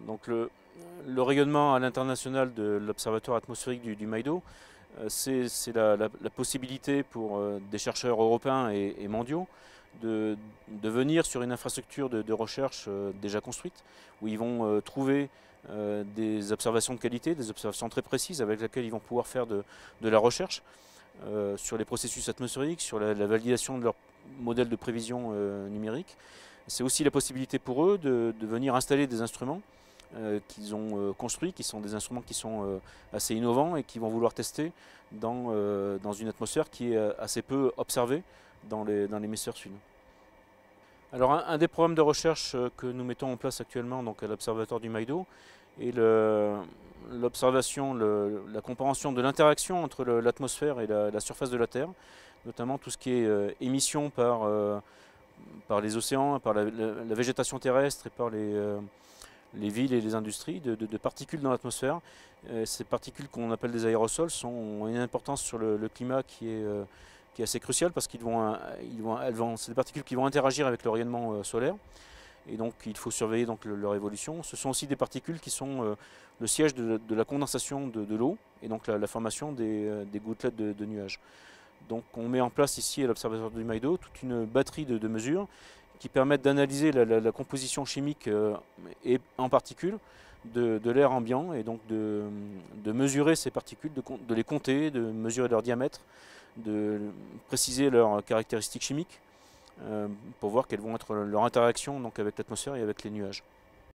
Donc le rayonnement à l'international de l'Observatoire atmosphérique du Maïdo, c'est la possibilité pour des chercheurs européens et mondiaux de venir sur une infrastructure de recherche déjà construite, où ils vont trouver des observations de qualité, des observations très précises avec lesquelles ils vont pouvoir faire de la recherche sur les processus atmosphériques, sur la validation de leur modèle de prévision numérique. C'est aussi la possibilité pour eux de venir installer des instruments qu'ils ont construits, qui sont des instruments qui sont assez innovants et qui vont vouloir tester dans une atmosphère qui est assez peu observée dans l'hémisphère sud. Alors un des programmes de recherche que nous mettons en place actuellement donc à l'Observatoire du Maïdo est l'observation, la compréhension de l'interaction entre l'atmosphère et la surface de la Terre, notamment tout ce qui est émission par les océans, par la végétation terrestre et par les villes et les industries de particules dans l'atmosphère. Ces particules qu'on appelle des aérosols ont une importance sur le climat qui est assez cruciale parce c'est des particules qui vont interagir avec le rayonnement solaire et donc il faut surveiller donc leur évolution. Ce sont aussi des particules qui sont le siège de la condensation de l'eau et donc la formation des gouttelettes de nuages. Donc on met en place ici à l'Observatoire du Maïdo toute une batterie de mesures qui permettent d'analyser la composition chimique et en particules de l'air ambiant et donc de mesurer ces particules, de les compter, de mesurer leur diamètre, de préciser leurs caractéristiques chimiques pour voir quelles vont être leurs interactions donc avec l'atmosphère et avec les nuages.